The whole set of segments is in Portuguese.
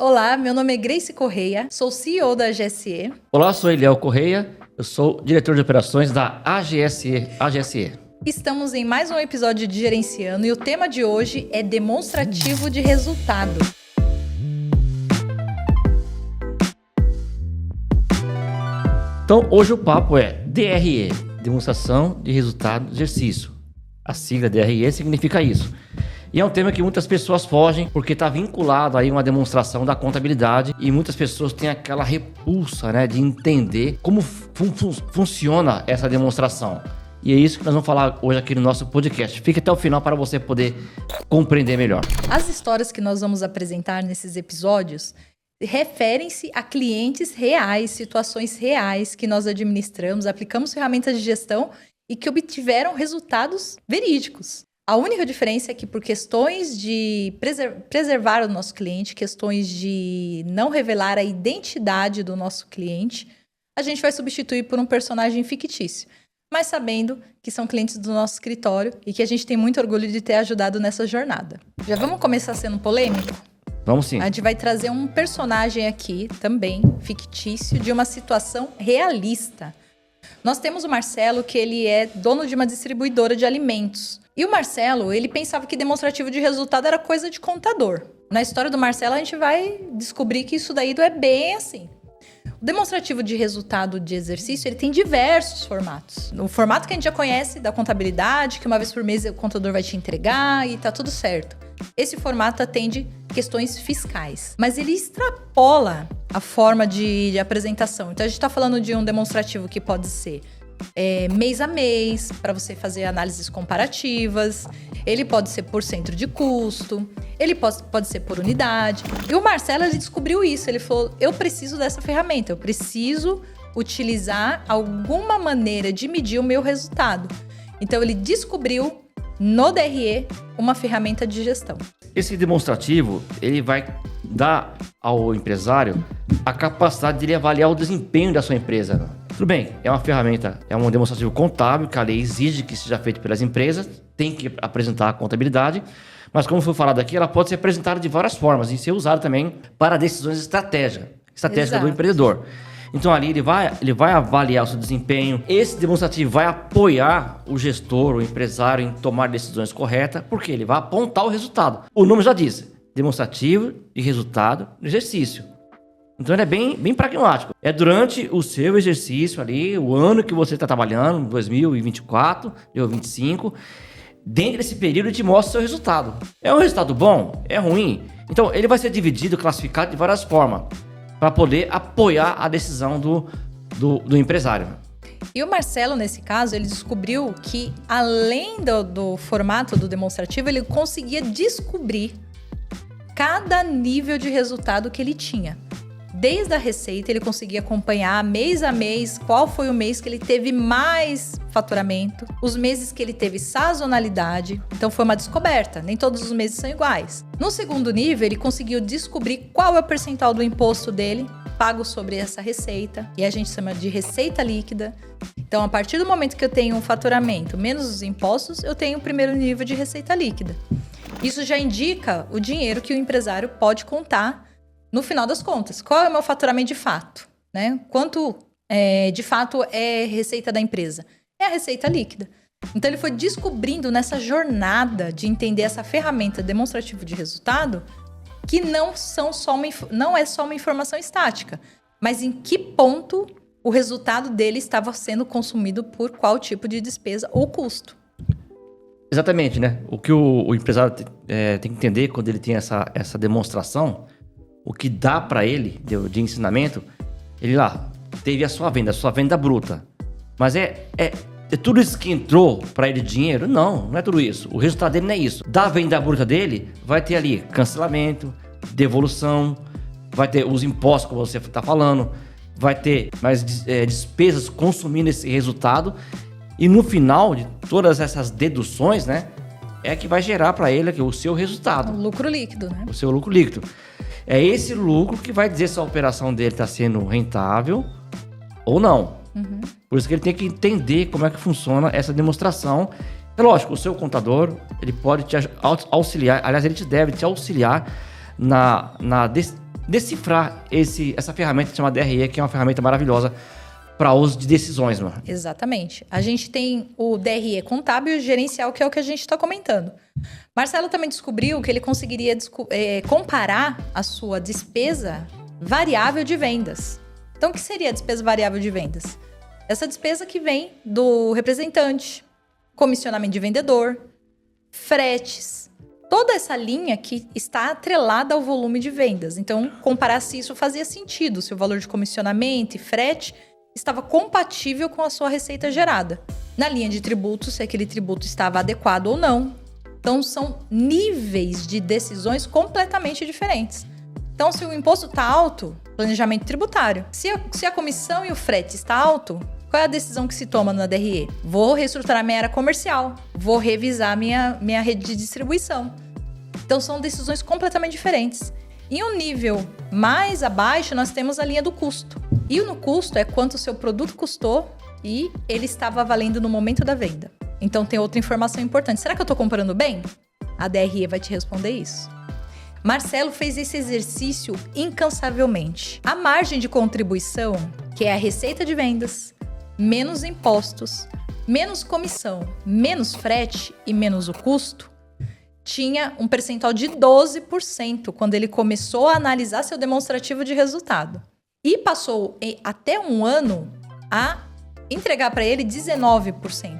Olá, meu nome é Grace Correia, sou CEO da AGSE. Olá, sou Eliel Correia, eu sou diretor de operações da AGSE. Estamos em mais um episódio de Gerenciando e o tema de hoje é demonstrativo de resultado. Então, hoje o papo é DRE, Demonstração de Resultado do Exercício. A sigla DRE significa isso. E é um tema que muitas pessoas fogem porque está vinculado aí a uma demonstração da contabilidade e muitas pessoas têm aquela repulsa, né, de entender como funciona essa demonstração. E é isso que nós vamos falar hoje aqui no nosso podcast. Fique até o final para você poder compreender melhor. As histórias que nós vamos apresentar nesses episódios referem-se a clientes reais, situações reais que nós administramos, aplicamos ferramentas de gestão e que obtiveram resultados verídicos. A única diferença é que por questões de preservar o nosso cliente, questões de não revelar a identidade do nosso cliente, a gente vai substituir por um personagem fictício, mas sabendo que são clientes do nosso escritório e que a gente tem muito orgulho de ter ajudado nessa jornada. Já vamos começar sendo polêmico? Vamos sim. A gente vai trazer um personagem aqui, também fictício, de uma situação realista. Nós temos o Marcelo, que ele é dono de uma distribuidora de alimentos. E o Marcelo, ele pensava que demonstrativo de resultado era coisa de contador. Na história do Marcelo, a gente vai descobrir que isso daí não é bem assim. O demonstrativo de resultado de exercício, ele tem diversos formatos. O formato que a gente já conhece da contabilidade, que uma vez por mês o contador vai te entregar e tá tudo certo. Esse formato atende questões fiscais, mas ele extrapola a forma de apresentação. Então, a gente está falando de um demonstrativo que pode ser mês a mês, para você fazer análises comparativas. Ele pode ser por centro de custo, ele pode ser por unidade. E o Marcelo, ele descobriu isso. Ele falou, eu preciso dessa ferramenta, eu preciso utilizar alguma maneira de medir o meu resultado. Então, ele descobriu no DRE uma ferramenta de gestão. Esse demonstrativo, ele vai dar ao empresário a capacidade de ele avaliar o desempenho da sua empresa. Tudo bem, é uma ferramenta, é um demonstrativo contábil que a lei exige que seja feito pelas empresas, tem que apresentar a contabilidade, mas como foi falado aqui, ela pode ser apresentada de várias formas e ser usada também para decisões estratégicas do empreendedor. Então ali ele vai avaliar o seu desempenho. Esse demonstrativo vai apoiar o gestor, o empresário em tomar decisões corretas, porque ele vai apontar o resultado. O nome já diz, demonstrativo de resultado do exercício. Então ele é bem pragmático. É durante o seu exercício ali, o ano que você está trabalhando, 2024, 2025, dentro desse período ele te mostra o seu resultado. É um resultado bom? É ruim? Então ele vai ser dividido, classificado de várias formas, para poder apoiar a decisão do empresário. E o Marcelo, nesse caso, ele descobriu que, além do formato do demonstrativo, ele conseguia descobrir cada nível de resultado que ele tinha. Desde a receita, ele conseguia acompanhar mês a mês qual foi o mês que ele teve mais faturamento, os meses que ele teve sazonalidade. Então foi uma descoberta, nem todos os meses são iguais. No segundo nível, ele conseguiu descobrir qual é o percentual do imposto dele pago sobre essa receita, e a gente chama de receita líquida. Então, a partir do momento que eu tenho um faturamento menos os impostos, eu tenho o primeiro nível de receita líquida. Isso já indica o dinheiro que o empresário pode contar no final das contas. Qual é o meu faturamento de fato? Né? Quanto de fato é receita da empresa? É a receita líquida. Então ele foi descobrindo nessa jornada de entender essa ferramenta demonstrativa de resultado que não é só uma informação estática, mas em que ponto o resultado dele estava sendo consumido por qual tipo de despesa ou custo. Exatamente, né? O que o empresário tem que entender quando ele tem essa demonstração, o que dá para ele de ensinamento, ele lá teve a sua venda bruta. Mas é tudo isso que entrou para ele dinheiro? Não é tudo isso. O resultado dele não é isso. Da venda bruta dele, vai ter ali cancelamento, devolução, vai ter os impostos que você está falando, vai ter mais despesas consumindo esse resultado. E no final de todas essas deduções, né, é que vai gerar para ele aqui o seu resultado. O lucro líquido, né? O seu lucro líquido. É esse lucro que vai dizer se a operação dele está sendo rentável ou não. Uhum. Por isso que ele tem que entender como é que funciona essa demonstração. É lógico, o seu contador, ele pode te auxiliar, aliás, ele deve te auxiliar decifrar essa ferramenta chamada DRE, que é uma ferramenta maravilhosa para uso de decisões, mano. Exatamente. A gente tem o DRE contábil e o gerencial, que é o que a gente está comentando. Marcelo também descobriu que ele conseguiria comparar a sua despesa variável de vendas. Então, o que seria a despesa variável de vendas? Essa despesa que vem do representante, comissionamento de vendedor, fretes, toda essa linha que está atrelada ao volume de vendas. Então, comparar se isso fazia sentido, se o valor de comissionamento e frete estava compatível com a sua receita gerada. Na linha de tributos, se aquele tributo estava adequado ou não. Então, são níveis de decisões completamente diferentes. Então, se o imposto está alto, planejamento tributário. Se a comissão e o frete está alto, qual é a decisão que se toma na DRE? Vou reestruturar minha área comercial, vou revisar minha rede de distribuição. Então, são decisões completamente diferentes. Em um nível mais abaixo, nós temos a linha do custo. E no custo é quanto o seu produto custou e ele estava valendo no momento da venda. Então, tem outra informação importante. Será que eu estou comprando bem? A DRE vai te responder isso. Marcelo fez esse exercício incansavelmente. A margem de contribuição, que é a receita de vendas, menos impostos, menos comissão, menos frete e menos o custo, tinha um percentual de 12% quando ele começou a analisar seu demonstrativo de resultado. E passou até um ano a entregar para ele 19%.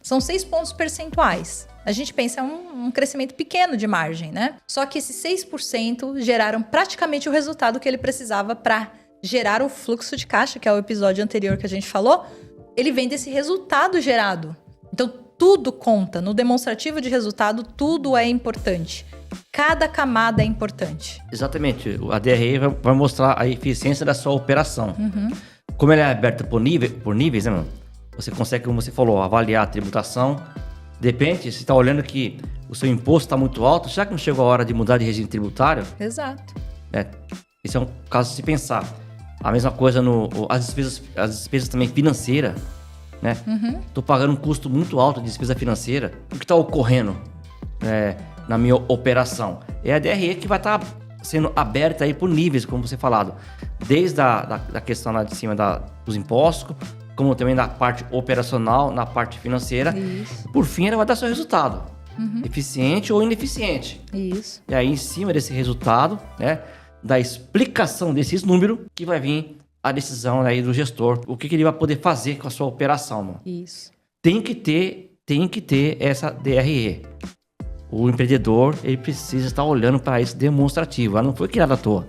São 6 pontos percentuais. A gente pensa um crescimento pequeno de margem, né? Só que esses 6% geraram praticamente o resultado que ele precisava para gerar o fluxo de caixa, que é o episódio anterior que a gente falou. Ele vem desse resultado gerado. Então, tudo conta. No demonstrativo de resultado, tudo é importante. Cada camada é importante. Exatamente. A DRE vai mostrar a eficiência da sua operação. Como ela é aberta por níveis, né, mano? Você consegue, como você falou, avaliar a tributação. Depende, você está olhando que o seu imposto está muito alto, será que não chegou a hora de mudar de regime tributário? Exato. Esse é um caso de se pensar. A mesma coisa as despesas também financeiras, né? Estou pagando um custo muito alto de despesa financeira. O que está ocorrendo na minha operação? É a DRE que vai estar sendo aberta aí por níveis, como você falado. Desde a questão lá de cima dos impostos, como também na parte operacional, na parte financeira. Isso. Por fim, ela vai dar seu resultado. Eficiente ou ineficiente. Isso. E aí, em cima desse resultado, né, da explicação desses números, que vai vir a decisão aí do gestor. O que ele vai poder fazer com a sua operação, mano. Isso. Tem que ter essa DRE. O empreendedor, ele precisa estar olhando para esse demonstrativo. Ela não foi criada à toa.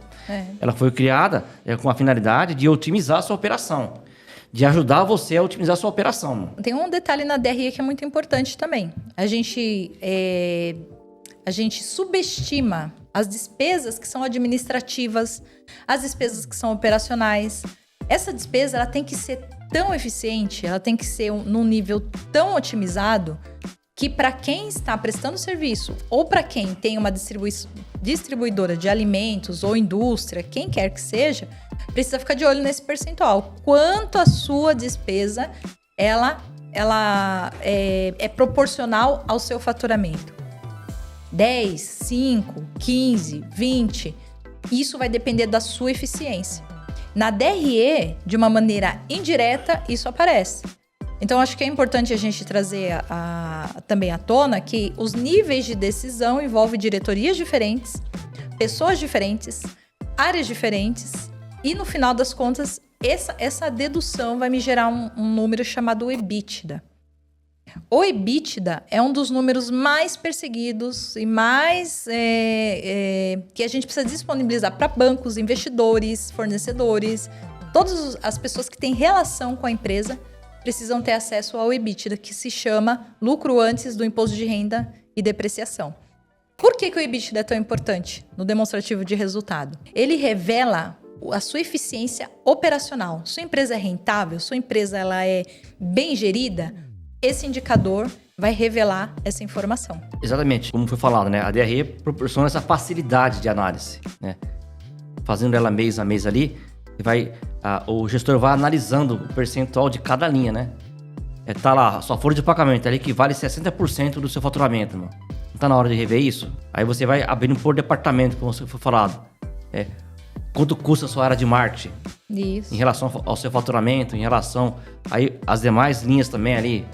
Ela foi criada com a finalidade de otimizar a sua operação. De ajudar você a otimizar a sua operação. Mano. Tem um detalhe na DRE que é muito importante também. A gente subestima as despesas que são administrativas, as despesas que são operacionais. Essa despesa ela tem que ser tão eficiente, ela tem que ser num nível tão otimizado que para quem está prestando serviço ou para quem tem uma distribuidora de alimentos ou indústria, quem quer que seja, precisa ficar de olho nesse percentual. Quanto a sua despesa ela é proporcional ao seu faturamento. 10, 5, 15, 20. Isso vai depender da sua eficiência. Na DRE, de uma maneira indireta, isso aparece. Então, acho que é importante a gente trazer também à tona que os níveis de decisão envolvem diretorias diferentes, pessoas diferentes, áreas diferentes e, no final das contas, essa dedução vai me gerar um número chamado EBITDA. O EBITDA é um dos números mais perseguidos e mais que a gente precisa disponibilizar para bancos, investidores, fornecedores. Todas as pessoas que têm relação com a empresa precisam ter acesso ao EBITDA, que se chama lucro antes do imposto de renda e depreciação. Por que o EBITDA é tão importante no demonstrativo de resultado? Ele revela a sua eficiência operacional. Sua empresa é rentável? Sua empresa ela é bem gerida? Esse indicador vai revelar essa informação. Exatamente. Como foi falado, né? A DRE proporciona essa facilidade de análise, né? Fazendo ela mês a mês ali, o gestor vai analisando o percentual de cada linha, né? Tá lá, a sua folha de pagamento, ela equivale a 60% do seu faturamento, mano. Não tá na hora de rever isso? Aí você vai abrindo por departamento, como você foi falado. Quanto custa a sua área de marketing? Isso. Em relação ao seu faturamento, em relação aí as demais linhas também ali,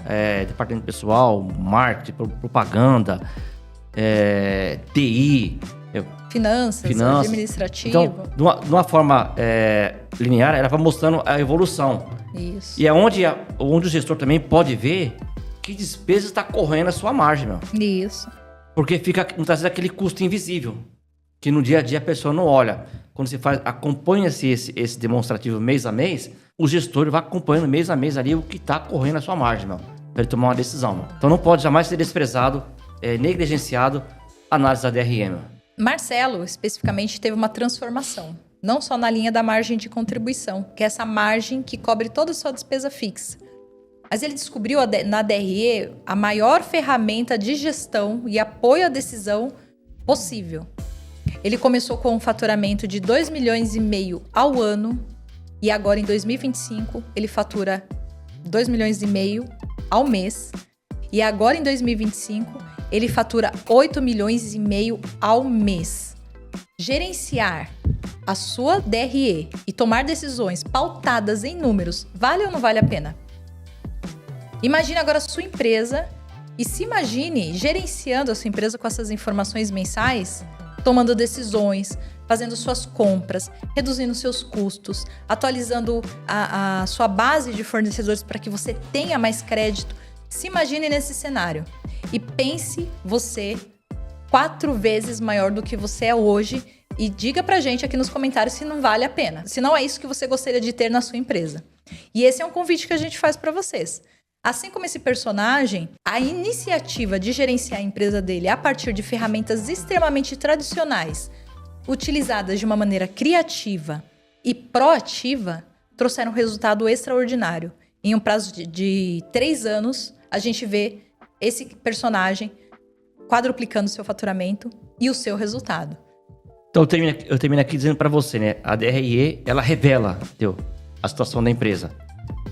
departamento pessoal, marketing, propaganda, TI, Finanças, administrativo. Então, de uma forma linear, ela vai mostrando a evolução. Isso. E é onde o gestor também pode ver que despesa está correndo a sua margem, meu. Isso. Porque fica muitas vezes aquele custo invisível, que no dia a dia a pessoa não olha. Quando você acompanha-se esse demonstrativo mês a mês, o gestor vai acompanhando mês a mês ali o que está correndo a sua margem, meu, para ele tomar uma decisão, meu. Então não pode jamais ser desprezado, negligenciado a análise da DRE, meu. Marcelo, especificamente, teve uma transformação. Não só na linha da margem de contribuição, que é essa margem que cobre toda a sua despesa fixa. Mas ele descobriu na DRE a maior ferramenta de gestão e apoio à decisão possível. Ele começou com um faturamento de 2,5 milhões ao ano e agora em 2025 ele fatura 2,5 milhões ao mês e agora em 2025 ele fatura 8,5 milhões ao mês. Gerenciar a sua DRE e tomar decisões pautadas em números, vale ou não vale a pena? Imagine agora a sua empresa e se imagine gerenciando a sua empresa com essas informações mensais, tomando decisões, fazendo suas compras, reduzindo seus custos, atualizando a sua base de fornecedores para que você tenha mais crédito. Se imagine nesse cenário e pense você 4 vezes maior do que você é hoje e diga pra gente aqui nos comentários se não vale a pena, se não é isso que você gostaria de ter na sua empresa. E esse é um convite que a gente faz para vocês. Assim como esse personagem, a iniciativa de gerenciar a empresa dele a partir de ferramentas extremamente tradicionais, utilizadas de uma maneira criativa e proativa, trouxeram um resultado extraordinário. Em um prazo de 3 anos, a gente vê esse personagem quadruplicando o seu faturamento e o seu resultado. Então eu termino aqui dizendo para você, né? A DRE, ela revela a situação da empresa.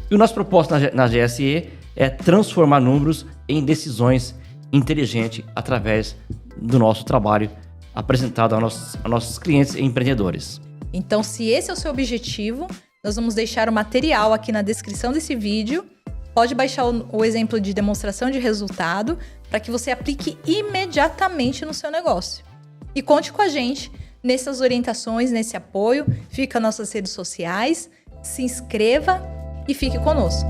E o nosso propósito na GSE é transformar números em decisões inteligentes através do nosso trabalho apresentado aos nossos clientes e empreendedores. Então, se esse é o seu objetivo, nós vamos deixar o material aqui na descrição desse vídeo. Pode baixar o exemplo de demonstração de resultado para que você aplique imediatamente no seu negócio. E conte com a gente nessas orientações, nesse apoio. Fica nas nossas redes sociais, se inscreva e fique conosco.